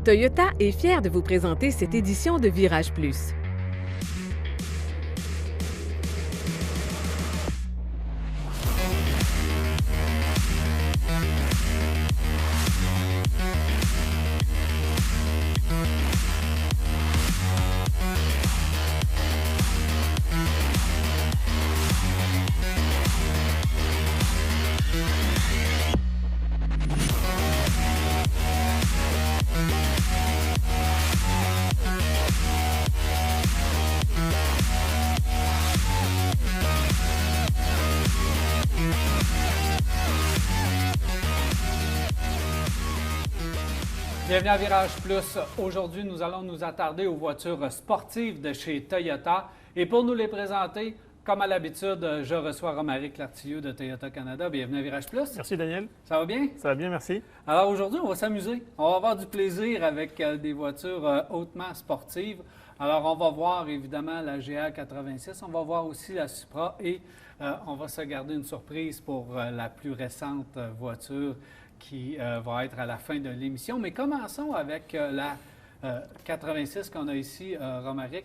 Toyota est fier de vous présenter cette édition de Virage Plus. Bienvenue à Virage Plus. Aujourd'hui, nous allons nous attarder aux voitures sportives de chez Toyota. Et pour nous les présenter, comme à l'habitude, je reçois Romaric Lartilleux de Toyota Canada. Bienvenue à Virage Plus. Merci Daniel. Ça va bien? Ça va bien, merci. Alors aujourd'hui, on va s'amuser. On va avoir du plaisir avec des voitures hautement sportives. Alors on va voir évidemment la GR86, on va voir aussi la Supra et on va se garder une surprise pour la plus récente voiture qui va être à la fin de l'émission. Mais commençons avec la 86 qu'on a ici, Romaric.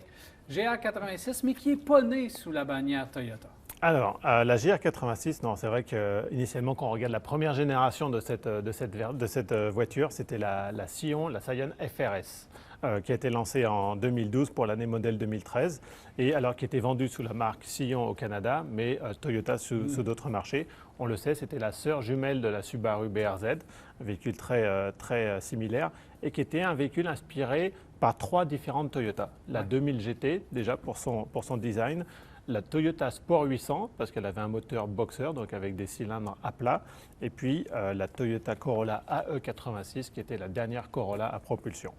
GR86, mais qui n'est pas née sous la bannière Toyota. Alors, la GR86, non, c'est vrai qu'initialement, quand on regarde la première génération de cette voiture, c'était la Scion, la Scion FRS, qui a été lancée en 2012 pour l'année modèle 2013, et alors qui était vendue sous la marque Scion au Canada, mais Toyota sous d'autres marchés. On le sait, c'était la sœur jumelle de la Subaru BRZ, un véhicule très similaire, et qui était un véhicule inspiré par trois différentes Toyota. La 2000 GT, déjà pour son design, la Toyota Sport 800, parce qu'elle avait un moteur boxer, donc avec des cylindres à plat, et puis la Toyota Corolla AE86, qui était la dernière Corolla à propulsion.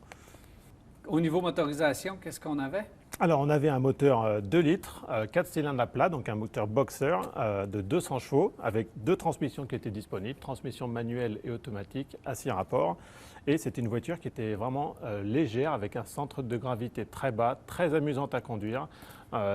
Au niveau motorisation, qu'est-ce qu'on avait? Alors, on avait un moteur 2 litres, 4 cylindres à plat, donc un moteur boxer de 200 chevaux, avec deux transmissions qui étaient disponibles, transmission manuelle et automatique à 6 rapports. Et c'était une voiture qui était vraiment légère, avec un centre de gravité très bas, très amusante à conduire,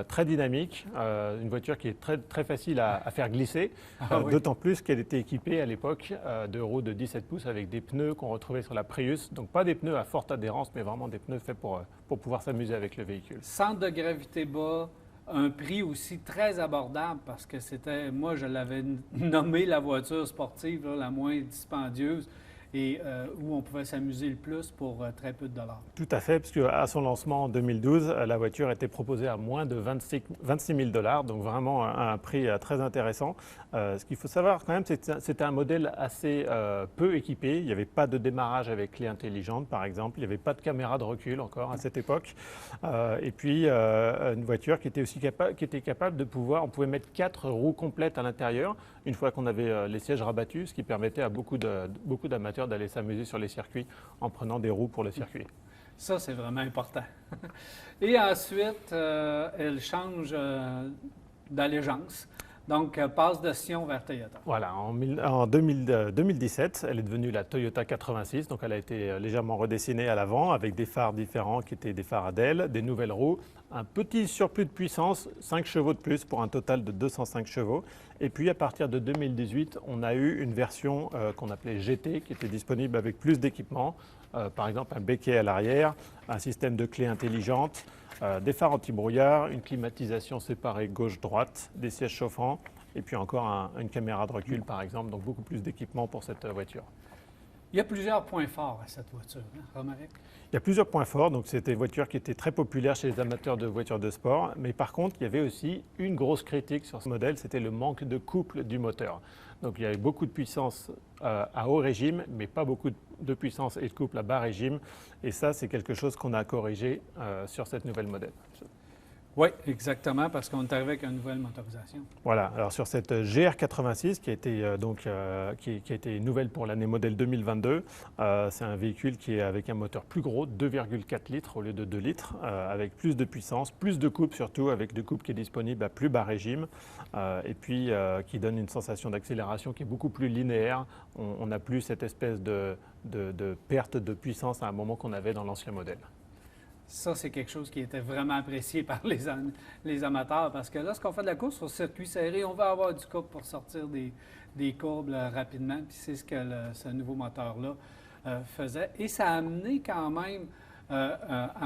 très dynamique, une voiture qui est très facile à faire glisser, Oui. d'autant plus qu'elle était équipée à l'époque de roues de 17 pouces avec des pneus qu'on retrouvait sur la Prius, donc pas des pneus à forte adhérence, mais vraiment des pneus faits pour pouvoir s'amuser avec le véhicule. Centre de gravité bas, un prix aussi très abordable parce que c'était, moi je l'avais nommé la voiture sportive là, la moins dispendieuse et où on pouvait s'amuser le plus pour très peu de dollars. Tout à fait, parce qu'à son lancement en 2012, la voiture était proposée à moins de 26 000 $, donc vraiment un prix très intéressant. Ce qu'il faut savoir quand même, c'est que c'était un modèle assez peu équipé. Il n'y avait pas de démarrage avec clé intelligente, par exemple. Il n'y avait pas de caméra de recul encore à cette époque. Et puis, une voiture qui était aussi capable de pouvoir, on pouvait mettre 4 roues complètes à l'intérieur, une fois qu'on avait les sièges rabattus, ce qui permettait à beaucoup d'amateurs d'aller s'amuser sur les circuits en prenant des roues pour le circuit. Ça, c'est vraiment important. Et ensuite, elle change d'allégeance. Donc, passe de Sion vers Toyota. Voilà, en 2017, elle est devenue la Toyota 86, donc elle a été légèrement redessinée à l'avant avec des phares différents qui étaient des phares Adel, des nouvelles roues, un petit surplus de puissance, 5 chevaux de plus pour un total de 205 chevaux. Et puis à partir de 2018, on a eu une version qu'on appelait GT qui était disponible avec plus d'équipements, par exemple un béquet à l'arrière, un système de clé intelligente, des phares anti-brouillard, une climatisation séparée gauche-droite, des sièges chauffants et puis encore une caméra de recul par exemple, donc beaucoup plus d'équipements pour cette voiture. Il y a plusieurs points forts à cette voiture, hein, Romaric? Il y a plusieurs points forts, donc c'était une voiture qui était très populaire chez les amateurs de voitures de sport, mais par contre il y avait aussi une grosse critique sur ce modèle, c'était le manque de couple du moteur. Donc il y avait beaucoup de puissance à haut régime, mais pas beaucoup de puissance et de couple à bas régime, et ça c'est quelque chose qu'on a corrigé sur cette nouvelle modèle. Oui, exactement, parce qu'on est arrivé avec une nouvelle motorisation. Voilà, alors sur cette GR86 qui a été nouvelle pour l'année modèle 2022, c'est un véhicule qui est avec un moteur plus gros, 2,4 litres au lieu de 2 litres, avec plus de puissance, plus de coupe surtout, avec de coupe qui est disponible à plus bas régime, et puis qui donne une sensation d'accélération qui est beaucoup plus linéaire. On n'a plus cette espèce de perte de puissance à un moment qu'on avait dans l'ancien modèle. Ça, c'est quelque chose qui était vraiment apprécié par les amateurs parce que lorsqu'on fait de la course sur circuit serré, on va avoir du couple pour sortir des courbes rapidement. Puis c'est ce que ce nouveau moteur-là faisait. Et ça a amené quand même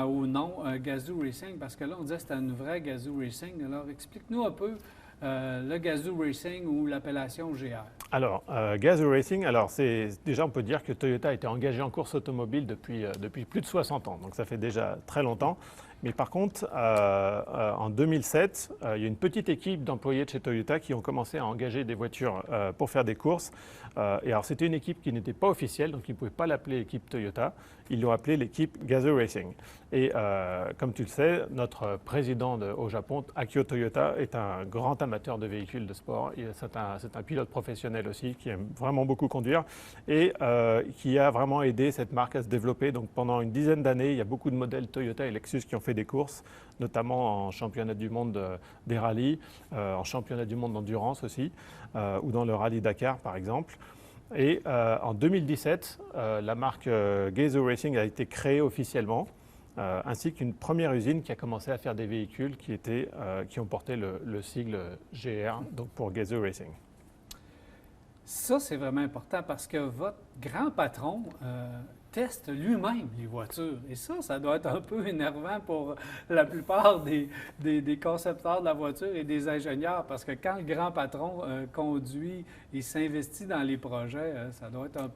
au nom Gazoo Racing, parce que là, on disait que c'était une vraie Gazoo Racing. Alors, explique-nous un peu le Gazoo Racing ou l'appellation GR. Alors, Gazoo Racing, alors déjà on peut dire que Toyota a été engagé en course automobile depuis plus de 60 ans, donc ça fait déjà très longtemps. Mais par contre, en 2007, il y a une petite équipe d'employés de chez Toyota qui ont commencé à engager des voitures pour faire des courses. Et alors c'était une équipe qui n'était pas officielle, donc ils ne pouvaient pas l'appeler l'équipe Toyota. Ils l'ont appelée l'équipe Gazoo Racing. Et comme tu le sais, notre président au Japon, Akio Toyoda, est un grand amateur de véhicules de sport. C'est un pilote professionnel aussi qui aime vraiment beaucoup conduire et qui a vraiment aidé cette marque à se développer. Donc pendant une dizaine d'années, il y a beaucoup de modèles Toyota et Lexus qui ont fait des courses, notamment en championnat du monde des rallyes, en championnat du monde d'endurance aussi, ou dans le rallye Dakar par exemple. Et en 2017, la marque Gazoo Racing a été créée officiellement, ainsi qu'une première usine qui a commencé à faire des véhicules qui ont porté le sigle GR, donc pour Gazoo Racing. Ça, c'est vraiment important parce que votre grand patron teste lui-même les voitures. Et ça doit être un peu énervant pour la plupart des concepteurs de la voiture et des ingénieurs parce que quand le grand patron conduit et s'investit dans les projets, ça doit être un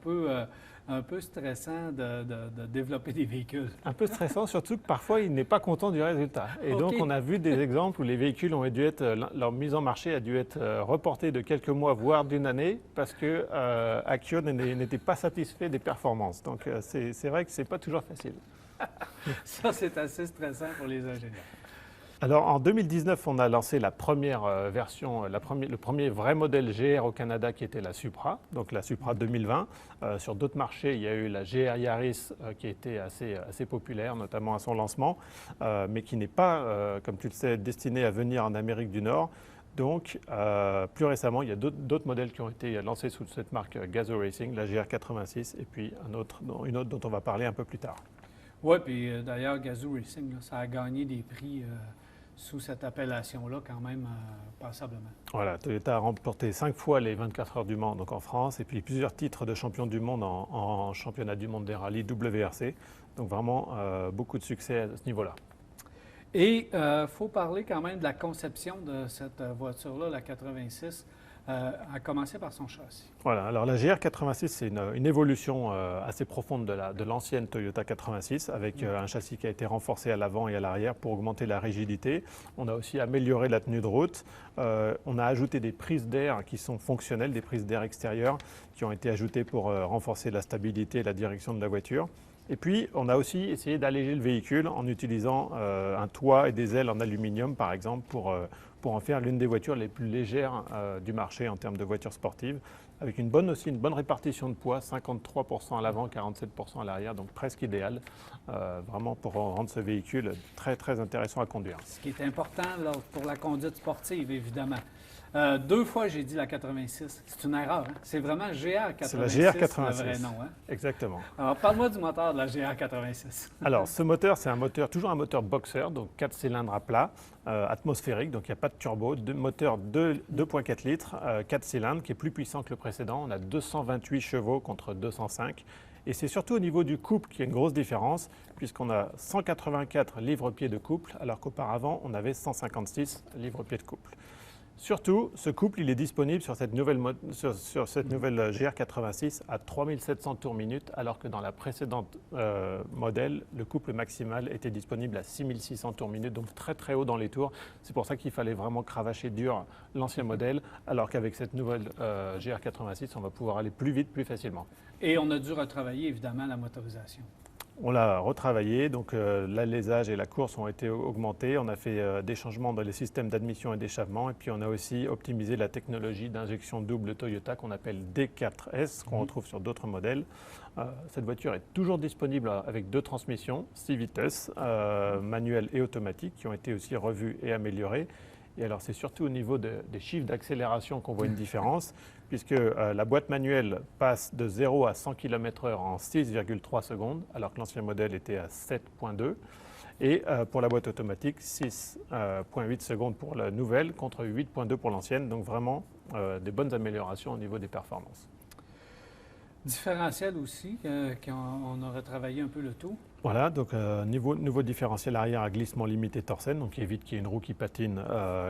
peu stressant de développer des véhicules. Un peu stressant, surtout que parfois il n'est pas content du résultat. Et donc on a vu des exemples où les véhicules ont dû être, leur mise en marché a dû être reportée de quelques mois, voire d'une année, parce que Akio n'était pas satisfait des performances. Donc c'est vrai que ce n'est pas toujours facile. Ça, c'est assez stressant pour les ingénieurs. Alors en 2019, on a lancé la première version, le premier vrai modèle GR au Canada qui était la Supra, donc la Supra 2020. Sur d'autres marchés, il y a eu la GR Yaris qui a été assez populaire, notamment à son lancement, mais qui n'est pas, comme tu le sais, destinée à venir en Amérique du Nord. Donc, plus récemment, il y a d'autres modèles qui ont été lancés sous cette marque Gazoo Racing, la GR86 et puis une autre dont on va parler un peu plus tard. Oui, puis d'ailleurs, Gazoo Racing, là, ça a gagné des prix sous cette appellation-là quand même passablement. Voilà, Toyota a remporté 5 fois les 24 heures du Mans donc en France et puis plusieurs titres de champion du monde en championnat du monde des rallyes WRC. Donc vraiment beaucoup de succès à ce niveau-là. Et il faut parler quand même de la conception de cette voiture-là, la 86, à commencer par son châssis. Voilà, alors la GR86, c'est une évolution assez profonde de l'ancienne Toyota 86 avec un châssis qui a été renforcé à l'avant et à l'arrière pour augmenter la rigidité. On a aussi amélioré la tenue de route. On a ajouté des prises d'air qui sont fonctionnelles, des prises d'air extérieures qui ont été ajoutées pour renforcer la stabilité et la direction de la voiture. Et puis, on a aussi essayé d'alléger le véhicule en utilisant un toit et des ailes en aluminium, par exemple, pour en faire l'une des voitures les plus légères du marché en termes de voitures sportives, avec une bonne répartition de poids, 53% à l'avant, 47% à l'arrière, donc presque idéal, vraiment pour rendre ce véhicule très, très intéressant à conduire. Ce qui est important là, pour la conduite sportive, évidemment. 2 fois, j'ai dit la 86. C'est une erreur. Hein? C'est vraiment GR86. C'est la GR86. Le vrai nom. Hein? Exactement. Alors, parle-moi du moteur de la GR86. Alors, ce moteur, c'est toujours un moteur boxer, donc 4 cylindres à plat, atmosphérique, donc il n'y a pas de turbo. Moteur 2,4 litres, 4 cylindres, qui est plus puissant que le précédent. On a 228 chevaux contre 205. Et c'est surtout au niveau du couple qu'il y a une grosse différence, puisqu'on a 184 livres-pieds de couple, alors qu'auparavant, on avait 156 livres-pieds de couple. Surtout, ce couple, il est disponible sur cette nouvelle GR86 à 3700 tours minute, alors que dans la précédente modèle, le couple maximal était disponible à 6600 tours minute, donc très très haut dans les tours. C'est pour ça qu'il fallait vraiment cravacher dur l'ancien modèle, alors qu'avec cette nouvelle GR86, on va pouvoir aller plus vite, plus facilement. Et on a dû retravailler évidemment la motorisation. On l'a retravaillé, donc l'alésage et la course ont été augmentés. On a fait des changements dans les systèmes d'admission et d'échappement. Et puis on a aussi optimisé la technologie d'injection double Toyota qu'on appelle D4S, qu'on retrouve sur d'autres modèles. Cette voiture est toujours disponible avec 2 transmissions, 6 vitesses, manuelles et automatiques, qui ont été aussi revues et améliorées. Et alors c'est surtout au niveau des chiffres d'accélération qu'on voit une différence, puisque la boîte manuelle passe de 0 à 100 km/h en 6,3 secondes, alors que l'ancien modèle était à 7,2. Et pour la boîte automatique, 6,8 secondes pour la nouvelle contre 8,2 pour l'ancienne. Donc vraiment des bonnes améliorations au niveau des performances. Différentiel aussi, qu'on aurait travaillé un peu le tout. Voilà, donc nouveau différentiel arrière à glissement limité Torsen, donc qui évite qu'il y ait une roue qui patine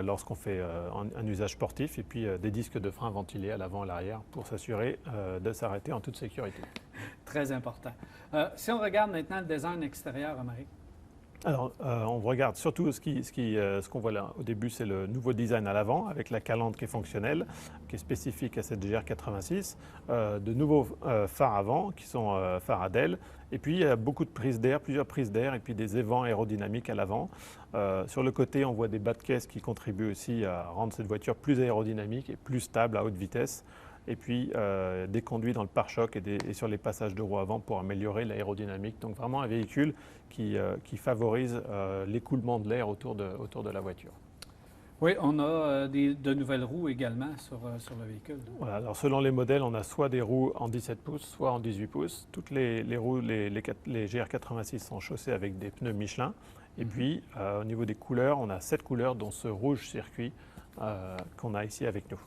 lorsqu'on fait un usage sportif, et puis des disques de frein ventilés à l'avant et à l'arrière pour s'assurer de s'arrêter en toute sécurité. Très important. Si on regarde maintenant le design extérieur, Romaric. Alors, on regarde surtout ce qu'on voit là au début, c'est le nouveau design à l'avant avec la calandre qui est fonctionnelle, qui est spécifique à cette GR86, de nouveaux phares avant qui sont phares à DEL, et puis il y a beaucoup de prises d'air, plusieurs prises d'air, et puis des évents aérodynamiques à l'avant. Sur le côté, on voit des bas de caisse qui contribuent aussi à rendre cette voiture plus aérodynamique et plus stable à haute vitesse. Et puis des conduits dans le pare-choc et sur les passages de roues avant pour améliorer l'aérodynamique. Donc vraiment un véhicule qui favorise l'écoulement de l'air autour de la voiture. Oui, on a de nouvelles roues également sur le véhicule. Voilà, alors selon les modèles, on a soit des roues en 17 pouces, soit en 18 pouces. Toutes les roues, les GR86 sont chaussées avec des pneus Michelin. Et puis au niveau des couleurs, on a 7 couleurs, dont ce rouge circuit qu'on a ici avec nous.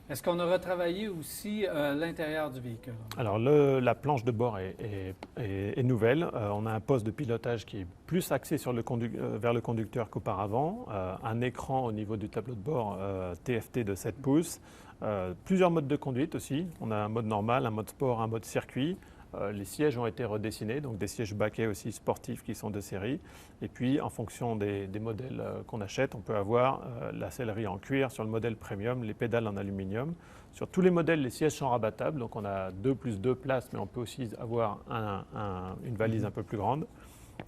Est-ce qu'on a retravaillé aussi l'intérieur du véhicule? Alors la planche de bord est nouvelle. On a un poste de pilotage qui est plus axé sur vers le conducteur qu'auparavant. Un écran au niveau du tableau de bord TFT de 7 pouces. Plusieurs modes de conduite aussi. On a un mode normal, un mode sport, un mode circuit. Les sièges ont été redessinés, donc des sièges baquets aussi sportifs qui sont de série. Et puis, en fonction des modèles qu'on achète, on peut avoir la sellerie en cuir sur le modèle premium, les pédales en aluminium. Sur tous les modèles, les sièges sont rabattables, donc on a 2 plus 2 places, mais on peut aussi avoir une valise un peu plus grande.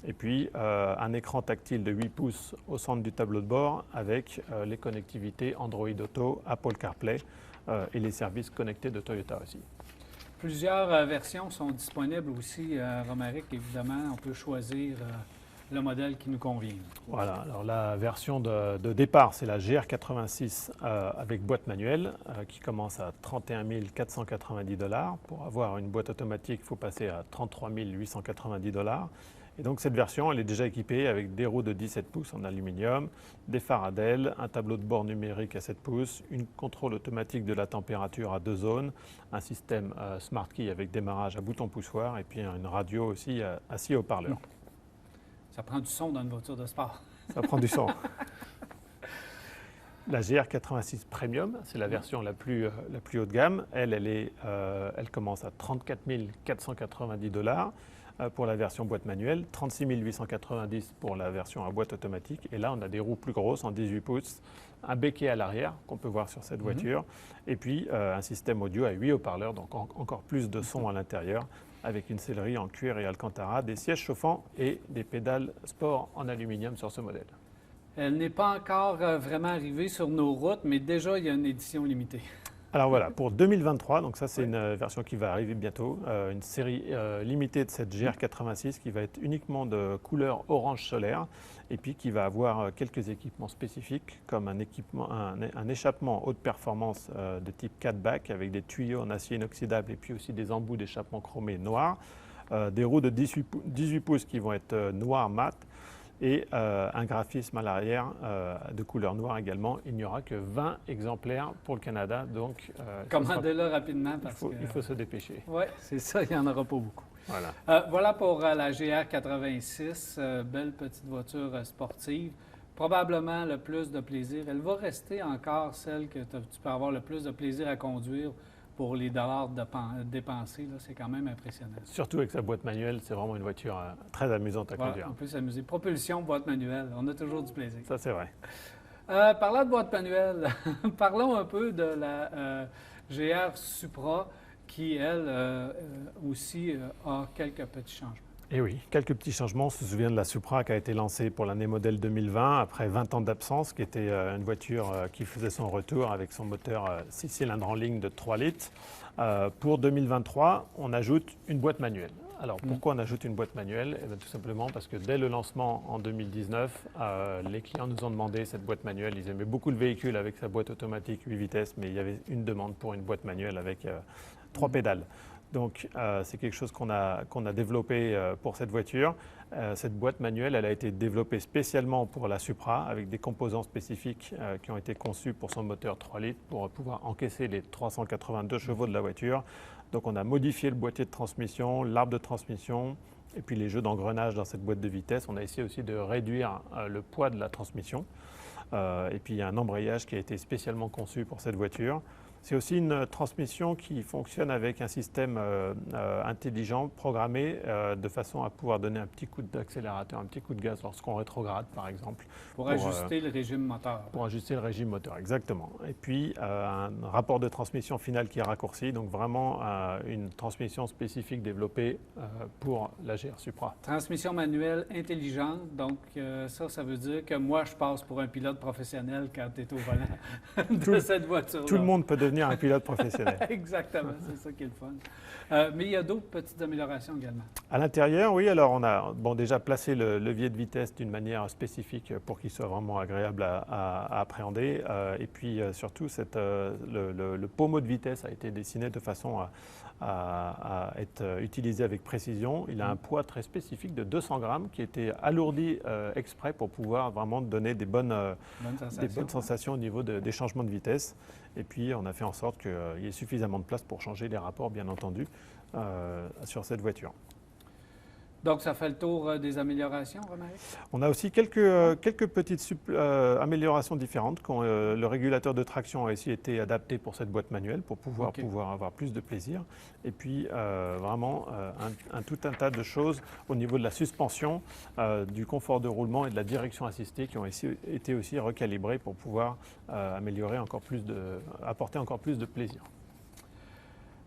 Et puis, un écran tactile de 8 pouces au centre du tableau de bord avec les connectivités Android Auto, Apple CarPlay et les services connectés de Toyota aussi. Plusieurs versions sont disponibles aussi, Romaric. Évidemment, on peut choisir le modèle qui nous convient. Voilà, alors la version de départ, c'est la GR86 avec boîte manuelle qui commence à 31 490 $. Pour avoir une boîte automatique, il faut passer à 33 890 $. Et donc cette version, elle est déjà équipée avec des roues de 17 pouces en aluminium, des phares à DEL, un tableau de bord numérique à 7 pouces, une contrôle automatique de la température à 2 zones, un système Smart Key avec démarrage à bouton poussoir et puis une radio aussi à 6 haut-parleurs. Ça prend du son dans une voiture de sport. Ça prend du son. La GR86 Premium, c'est la version la plus haut de gamme. Elle commence à 34 490 $ pour la version boîte manuelle, 36 890 $ pour la version à boîte automatique. Et là, on a des roues plus grosses en 18 pouces, un béquet à l'arrière qu'on peut voir sur cette voiture, et puis un système audio à 8 haut-parleurs, donc encore plus de son à l'intérieur, avec une sellerie en cuir et alcantara, des sièges chauffants et des pédales sport en aluminium sur ce modèle. Elle n'est pas encore vraiment arrivée sur nos routes, mais déjà, il y a une édition limitée. Alors voilà, pour 2023, donc ça c'est une version qui va arriver bientôt, une série limitée de cette GR86 qui va être uniquement de couleur orange solaire et puis qui va avoir quelques équipements spécifiques comme un échappement haute performance de type 4-back avec des tuyaux en acier inoxydable et puis aussi des embouts d'échappement chromés noirs, des roues de 18 pouces qui vont être noires mat, et un graphisme à l'arrière de couleur noire également. Il n'y aura que 20 exemplaires pour le Canada, donc commandez-le rapidement il faut se dépêcher. Oui, c'est ça, il n'y en aura pas beaucoup. Voilà, voilà pour la GR86, belle petite voiture sportive. Probablement le plus de plaisir. Elle va rester encore celle que tu peux avoir le plus de plaisir à conduire pour les dollars dépensés. C'est quand même impressionnant. Surtout avec sa boîte manuelle, c'est vraiment une voiture très amusante à conduire. On peut s'amuser. Propulsion, boîte manuelle, on a toujours du plaisir. Ça, c'est vrai. Parlant de boîte manuelle, parlons un peu de la GR Supra qui, elle, aussi a quelques petits changements. Et oui, quelques petits changements. On se souvient de la Supra qui a été lancée pour l'année modèle 2020 après 20 ans d'absence, qui était une voiture qui faisait son retour avec son moteur 6 cylindres en ligne de 3 litres. Pour 2023, on ajoute une boîte manuelle. Alors pourquoi on ajoute une boîte manuelle? Eh bien, tout simplement parce que dès le lancement en 2019, les clients nous ont demandé cette boîte manuelle. Ils aimaient beaucoup le véhicule avec sa boîte automatique 8 vitesses, mais il y avait une demande pour une boîte manuelle avec 3 pédales. Donc c'est quelque chose qu'on a développé pour cette voiture. Cette boîte manuelle, elle a été développée spécialement pour la Supra avec des composants spécifiques qui ont été conçus pour son moteur 3 litres pour pouvoir encaisser les 382 chevaux de la voiture. Donc on a modifié le boîtier de transmission, l'arbre de transmission, et puis les jeux d'engrenage dans cette boîte de vitesse. On a essayé aussi de réduire le poids de la transmission. Et puis il y a un embrayage qui a été spécialement conçu pour cette voiture. C'est aussi une transmission qui fonctionne avec un système intelligent, programmé, de façon à pouvoir donner un petit coup d'accélérateur, un petit coup de gaz lorsqu'on rétrograde, par exemple. Pour ajuster le régime moteur. Pour ajuster le régime moteur, exactement. Et puis, un rapport de transmission final qui est raccourci, donc vraiment une transmission spécifique développée pour la GR Supra. Transmission manuelle intelligente, donc ça veut dire que moi, je passe pour un pilote professionnel quand tu es au volant de cette voiture-là. Tout le monde peut devenir un pilote professionnel. Exactement, c'est ça qui est le fun. Mais il y a d'autres petites améliorations également. À l'intérieur, oui, alors on a déjà placé le levier de vitesse d'une manière spécifique pour qu'il soit vraiment agréable à appréhender. Et puis surtout, le pommeau de vitesse a été dessiné de façon à être utilisé avec précision. Il a un poids très spécifique de 200 grammes qui a été alourdi exprès pour pouvoir vraiment donner des bonnes sensations au niveau des changements de vitesse. Et puis, on a fait en sorte qu'il y ait suffisamment de place pour changer les rapports, bien entendu, sur cette voiture. Donc, ça fait le tour des améliorations, Romaric? On a aussi quelques petites améliorations différentes. Quand le régulateur de traction a aussi été adapté pour cette boîte manuelle pour pouvoir avoir plus de plaisir. Et puis, vraiment, tout un tas de choses au niveau de la suspension, du confort de roulement et de la direction assistée qui ont été aussi recalibrées pour pouvoir apporter encore plus de plaisir.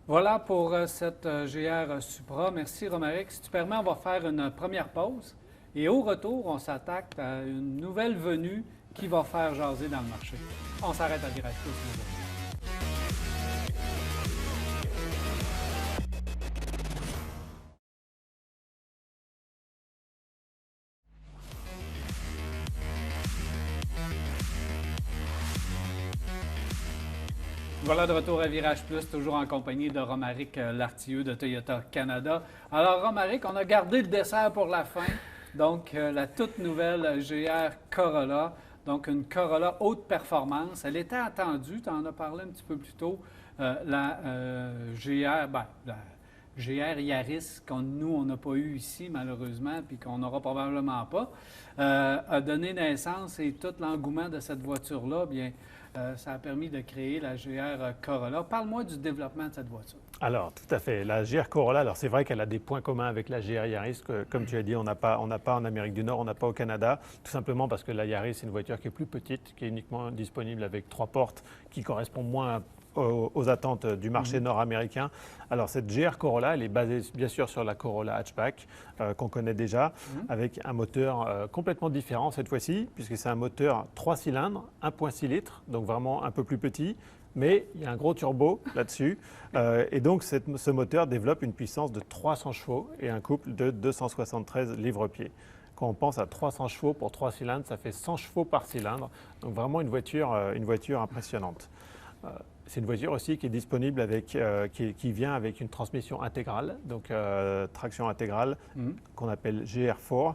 Voilà pour cette GR Supra. Merci, Romaric. Si tu permets, on va faire une première pause. Et au retour, on s'attaque à une nouvelle venue qui va faire jaser dans le marché. On s'arrête à Virage Plus. Voilà de retour à Virage Plus, toujours en compagnie de Romaric Lartilleux de Toyota Canada. Alors, Romaric, on a gardé le dessert pour la fin. Donc, la toute nouvelle GR Corolla. Donc, une Corolla haute performance. Elle était attendue, tu en as parlé un petit peu plus tôt. La GR Yaris, nous, on n'a pas eu ici, malheureusement, puis qu'on n'aura probablement pas, a donné naissance et tout l'engouement de cette voiture-là, bien, ça a permis de créer la GR Corolla. Parle-moi du développement de cette voiture. Alors, tout à fait. La GR Corolla, alors c'est vrai qu'elle a des points communs avec la GR Yaris, que, comme tu as dit, on n'a pas en Amérique du Nord, on n'a pas au Canada, tout simplement parce que la Yaris, c'est une voiture qui est plus petite, qui est uniquement disponible avec 3 portes, qui correspond moins aux attentes du marché nord-américain. Alors cette GR Corolla, elle est basée bien sûr sur la Corolla hatchback qu'on connaît déjà, avec un moteur complètement différent cette fois-ci, puisque c'est un moteur 3 cylindres, 1,6 litres, donc vraiment un peu plus petit, mais il y a un gros turbo là-dessus. Et donc ce moteur développe une puissance de 300 chevaux et un couple de 273 livres-pieds. Quand on pense à 300 chevaux pour 3 cylindres, ça fait 100 chevaux par cylindre, donc vraiment une voiture impressionnante. C'est une voiture aussi qui est disponible qui vient avec une transmission intégrale, donc traction intégrale qu'on appelle GR4,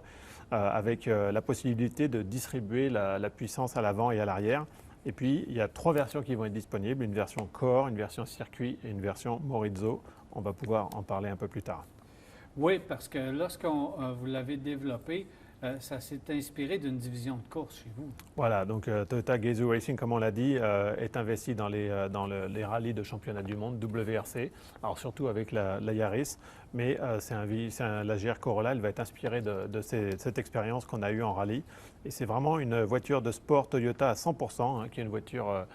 avec la possibilité de distribuer la puissance à l'avant et à l'arrière. Et puis, il y a 3 versions qui vont être disponibles, une version Core, une version Circuit et une version Morizo. On va pouvoir en parler un peu plus tard. Oui, parce que vous l'avez développé, ça s'est inspiré d'une division de course chez vous. Voilà, donc Toyota Gazoo Racing, comme on l'a dit, est investi dans les rallyes de championnat du monde, WRC, alors surtout avec la Yaris, mais la GR Corolla, elle va être inspirée de cette expérience qu'on a eue en rallye. Et c'est vraiment une voiture de sport Toyota à 100%, qui est une voiture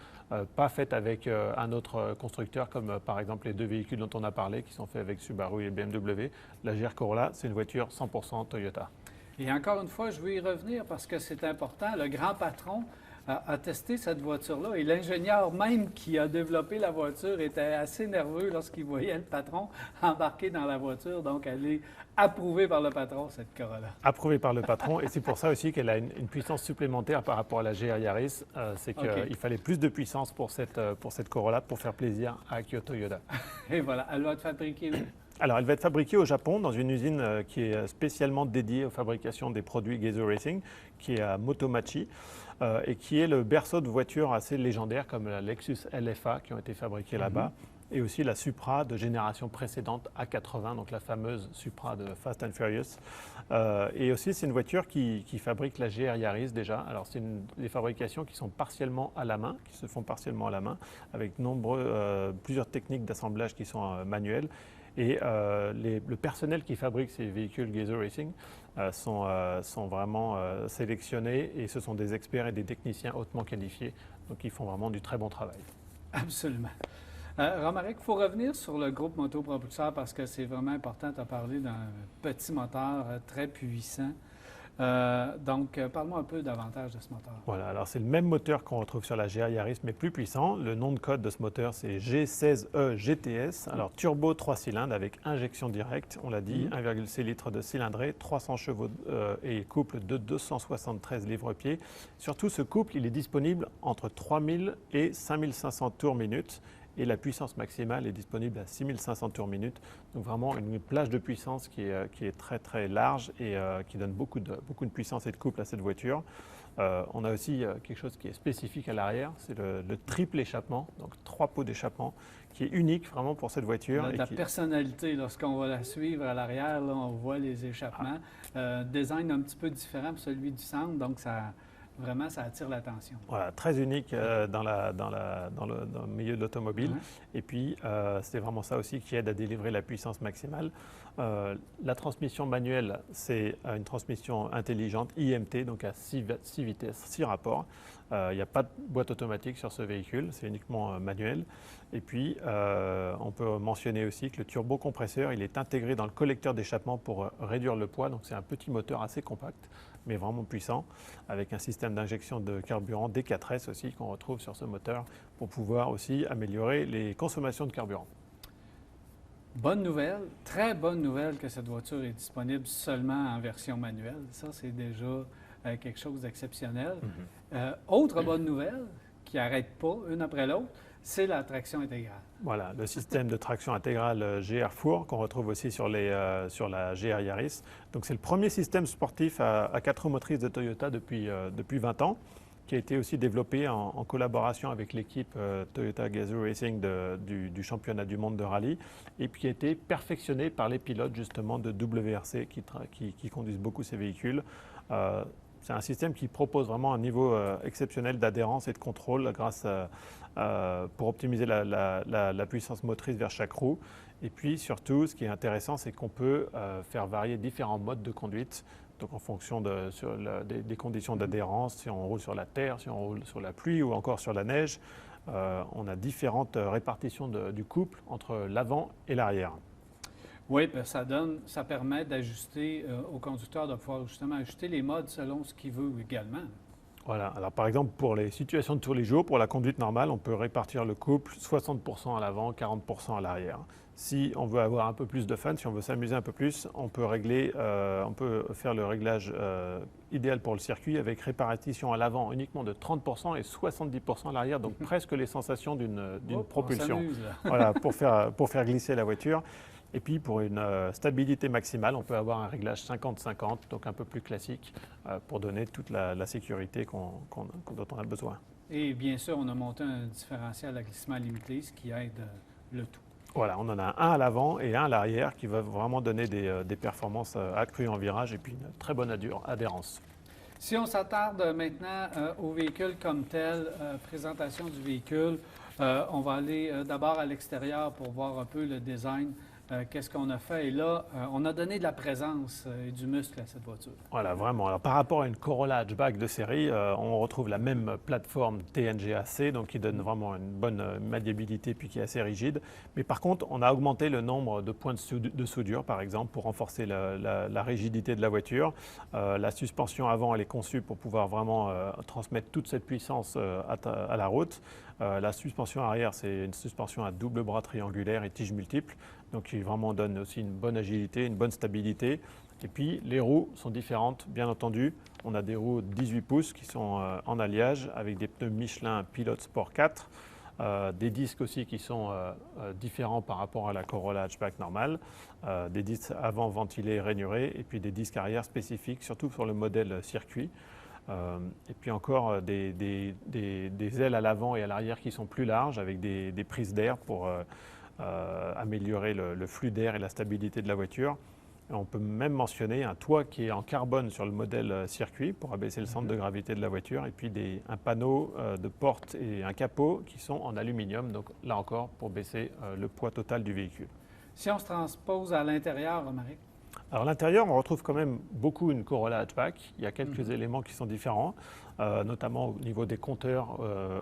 pas faite avec un autre constructeur, comme par exemple les 2 véhicules dont on a parlé, qui sont faits avec Subaru et BMW. La GR Corolla, c'est une voiture 100% Toyota. Et encore une fois, je veux y revenir parce que c'est important. Le grand patron a testé cette voiture-là et l'ingénieur même qui a développé la voiture était assez nerveux lorsqu'il voyait le patron embarquer dans la voiture. Donc, elle est approuvée par le patron, cette Corolla. Approuvée par le patron et c'est pour ça aussi qu'elle a une puissance supplémentaire par rapport à la GR Yaris. C'est qu'il fallait plus de puissance pour cette Corolla pour faire plaisir à Akio Toyoda. Et voilà, elle va être fabriquée où? Alors, elle va être fabriquée au Japon dans une usine qui est spécialement dédiée aux fabrications des produits Gazoo Racing, qui est à Motomachi, et qui est le berceau de voitures assez légendaires comme la Lexus LFA qui ont été fabriquées là-bas. et aussi la Supra de génération précédente A80, donc la fameuse Supra de Fast and Furious. Et aussi, c'est une voiture qui fabrique la GR Yaris déjà. Alors, c'est des fabrications qui sont partiellement à la main, qui se font partiellement à la main, avec plusieurs techniques d'assemblage qui sont manuelles. Et le personnel qui fabrique ces véhicules Gazoo Racing sont vraiment sélectionnés, et ce sont des experts et des techniciens hautement qualifiés. Donc, ils font vraiment du très bon travail. Absolument. Romaric, il faut revenir sur le groupe motopropulseur parce que c'est vraiment important de parler d'un petit moteur très puissant. Donc, parle-moi un peu davantage de ce moteur. Voilà, alors c'est le même moteur qu'on retrouve sur la GR Yaris, mais plus puissant. Le nom de code de ce moteur, c'est G16E GTS. Alors, turbo 3 cylindres avec injection directe, on l'a dit, 1,6 litre de cylindrée, 300 chevaux et couple de 273 livres-pieds. Surtout, ce couple, il est disponible entre 3000 et 5500 tours minute. Et la puissance maximale est disponible à 6500 tours minute. Donc vraiment une plage de puissance qui est très très large et qui donne beaucoup de puissance et de couple à cette voiture. On a aussi quelque chose qui est spécifique à l'arrière, c'est le triple échappement, donc 3 pots d'échappement, qui est unique vraiment pour cette voiture. La personnalité, lorsqu'on va la suivre à l'arrière, là, on voit les échappements. Design un petit peu différent de celui du centre, donc vraiment, ça attire l'attention. Voilà, très unique dans le milieu de l'automobile. Et puis, c'est vraiment ça aussi qui aide à délivrer la puissance maximale. La transmission manuelle, c'est une transmission intelligente IMT, donc à 6 vitesses, 6 rapports. Il n'y a pas de boîte automatique sur ce véhicule, c'est uniquement manuel. Et puis, on peut mentionner aussi que le turbocompresseur, il est intégré dans le collecteur d'échappement pour réduire le poids. Donc, c'est un petit moteur assez compact, mais vraiment puissant, avec un système d'injection de carburant D4S aussi qu'on retrouve sur ce moteur pour pouvoir aussi améliorer les consommations de carburant. Bonne nouvelle, très bonne nouvelle que cette voiture est disponible seulement en version manuelle. Ça, c'est déjà quelque chose d'exceptionnel. Autre bonne nouvelle, qui n'arrête pas, une après l'autre, c'est la traction intégrale. Voilà, le système de traction intégrale GR Four qu'on retrouve aussi sur la GR Yaris. Donc c'est le premier système sportif à 4 roues motrices de Toyota depuis 20 ans, qui a été aussi développé en collaboration avec l'équipe Toyota Gazoo Racing du championnat du monde de rallye, et puis qui a été perfectionné par les pilotes justement de WRC qui conduisent beaucoup ces véhicules. C'est un système qui propose vraiment un niveau exceptionnel d'adhérence et de contrôle pour optimiser la puissance motrice vers chaque roue. Et puis surtout, ce qui est intéressant, c'est qu'on peut faire varier différents modes de conduite. Donc en fonction des conditions d'adhérence, si on roule sur la terre, si on roule sur la pluie ou encore sur la neige, on a différentes répartitions du couple entre l'avant et l'arrière. Oui, ça permet d'ajuster au conducteur de pouvoir justement ajuster les modes selon ce qu'il veut également. Voilà. Alors par exemple, pour les situations de tous les jours, pour la conduite normale, on peut répartir le couple 60% à l'avant, 40% à l'arrière. Si on veut avoir un peu plus de fun, si on veut s'amuser un peu plus, on peut faire le réglage idéal pour le circuit avec répartition à l'avant uniquement de 30% et 70% à l'arrière, donc presque les sensations d'une propulsion. Voilà, pour faire glisser la voiture. Et puis pour une stabilité maximale, on peut avoir un réglage 50-50, donc un peu plus classique, pour donner toute la sécurité dont on a besoin. Et bien sûr, on a monté un différentiel à glissement limité, ce qui aide le tout. Voilà, on en a un à l'avant et un à l'arrière qui va vraiment donner des performances accrues en virage et puis une très bonne adhérence. Si on s'attarde maintenant au véhicule comme tel, présentation du véhicule, on va aller d'abord à l'extérieur pour voir un peu le design. Qu'est-ce qu'on a fait? Et là, on a donné de la présence et du muscle à cette voiture. Voilà, vraiment. Alors, par rapport à une Corolla hatchback de série, on retrouve la même plateforme TNGAC, donc qui donne vraiment une bonne maniabilité puis qui est assez rigide. Mais par contre, on a augmenté le nombre de points de soudure, par exemple, pour renforcer la rigidité de la voiture. La suspension avant, elle est conçue pour pouvoir vraiment transmettre toute cette puissance à la route. La suspension arrière, c'est une suspension à double bras triangulaire et tiges multiples, donc qui vraiment donne aussi une bonne agilité, une bonne stabilité. Et puis les roues sont différentes, bien entendu. On a des roues de 18 pouces qui sont en alliage avec des pneus Michelin Pilot Sport 4, des disques aussi qui sont différents par rapport à la Corolla hatchback normale, des disques avant ventilés et rainurés, et puis des disques arrière spécifiques, surtout sur le modèle circuit. Et puis encore des ailes à l'avant et à l'arrière qui sont plus larges avec des prises d'air pour améliorer le flux d'air et la stabilité de la voiture. Et on peut même mentionner un toit qui est en carbone sur le modèle circuit pour abaisser le centre de gravité de la voiture et puis un panneau de porte et un capot qui sont en aluminium, donc là encore pour baisser le poids total du véhicule. Si on se transpose à l'intérieur, Romaric? Alors, à l'intérieur, on retrouve quand même beaucoup une Corolla hatchback. Il y a quelques éléments qui sont différents, notamment au niveau des compteurs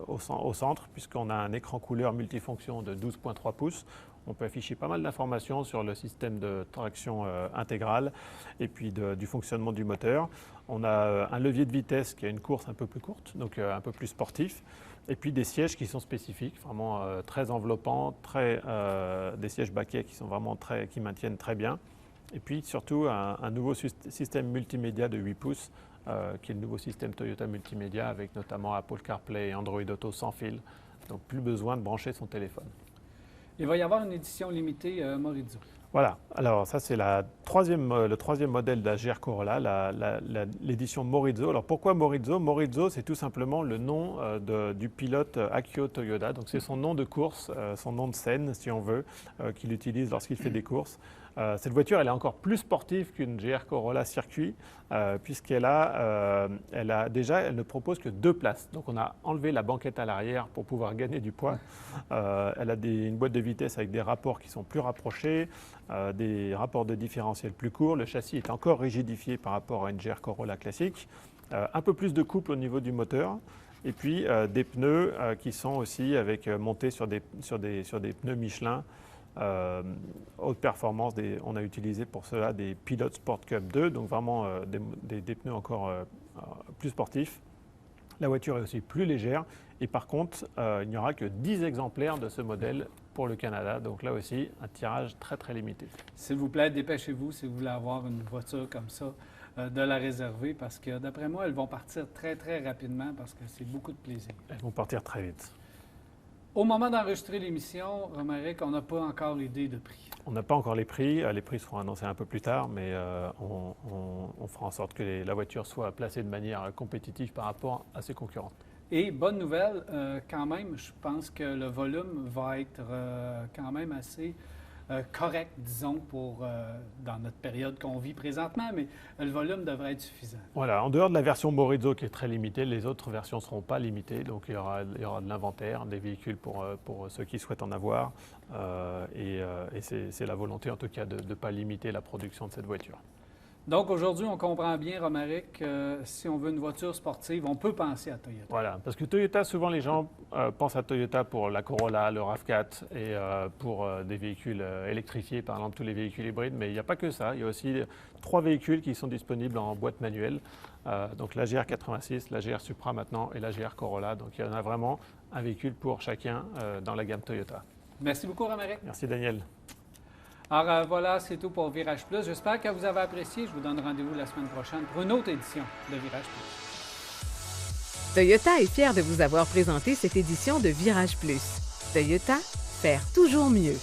au centre, puisqu'on a un écran couleur multifonction de 12,3 pouces. On peut afficher pas mal d'informations sur le système de traction intégrale et puis du fonctionnement du moteur. On a un levier de vitesse qui a une course un peu plus courte, donc un peu plus sportif. Et puis des sièges qui sont spécifiques, vraiment très enveloppants, des sièges baquets qui sont vraiment qui maintiennent très bien. Et puis surtout un nouveau système multimédia de 8 pouces, qui est le nouveau système Toyota Multimédia avec notamment Apple CarPlay et Android Auto sans fil. Donc plus besoin de brancher son téléphone. Il va y avoir une édition limitée Maurizzo. Voilà, alors ça c'est le troisième modèle de la GR Corolla, l'édition Maurizzo. Alors pourquoi Maurizzo? Maurizzo, c'est tout simplement le nom du pilote Akio Toyoda. Donc c'est son nom de course, son nom de scène si on veut, qu'il utilise lorsqu'il fait des courses. Cette voiture, elle est encore plus sportive qu'une GR Corolla circuit, puisqu'elle elle ne propose que 2 places. Donc on a enlevé la banquette à l'arrière pour pouvoir gagner du poids. Elle a une boîte de vitesse avec des rapports qui sont plus rapprochés, des rapports de différentiel plus courts. Le châssis est encore rigidifié par rapport à une GR Corolla classique. Un peu plus de couple au niveau du moteur. Et puis des pneus qui sont aussi montés sur des pneus Michelin. Haute performance, on a utilisé pour cela des Pilot Sport Cup 2, donc vraiment des pneus encore plus sportifs. La voiture est aussi plus légère et par contre, il n'y aura que 10 exemplaires de ce modèle pour le Canada, donc là aussi un tirage très très limité. S'il vous plaît, dépêchez-vous si vous voulez avoir une voiture comme ça, de la réserver parce que d'après moi, elles vont partir très très rapidement parce que c'est beaucoup de plaisir. Elles vont partir très vite. Au moment d'enregistrer l'émission, Romaric, on n'a pas encore idée de prix. On n'a pas encore les prix. Les prix seront annoncés un peu plus tard, mais on fera en sorte que la voiture soit placée de manière compétitive par rapport à ses concurrentes. Et bonne nouvelle, quand même, je pense que le volume va être quand même assez correct, disons, dans notre période qu'on vit présentement, mais le volume devrait être suffisant. Voilà, en dehors de la version Maurizzo qui est très limitée, les autres versions ne seront pas limitées, donc il y aura de l'inventaire, des véhicules pour ceux qui souhaitent en avoir, et c'est la volonté en tout cas de ne pas limiter la production de cette voiture. Donc aujourd'hui, on comprend bien, Romaric, que si on veut une voiture sportive, on peut penser à Toyota. Voilà, parce que Toyota, souvent les gens pensent à Toyota pour la Corolla, le RAV4 et pour des véhicules électrifiés, par exemple tous les véhicules hybrides, mais il n'y a pas que ça. Il y a aussi 3 véhicules qui sont disponibles en boîte manuelle, donc la GR 86, la GR Supra maintenant et la GR Corolla. Donc il y en a vraiment un véhicule pour chacun dans la gamme Toyota. Merci beaucoup, Romaric. Merci Daniel. Alors voilà, c'est tout pour Virage Plus. J'espère que vous avez apprécié. Je vous donne rendez-vous la semaine prochaine pour une autre édition de Virage Plus. Toyota est fier de vous avoir présenté cette édition de Virage Plus. Toyota, faire toujours mieux.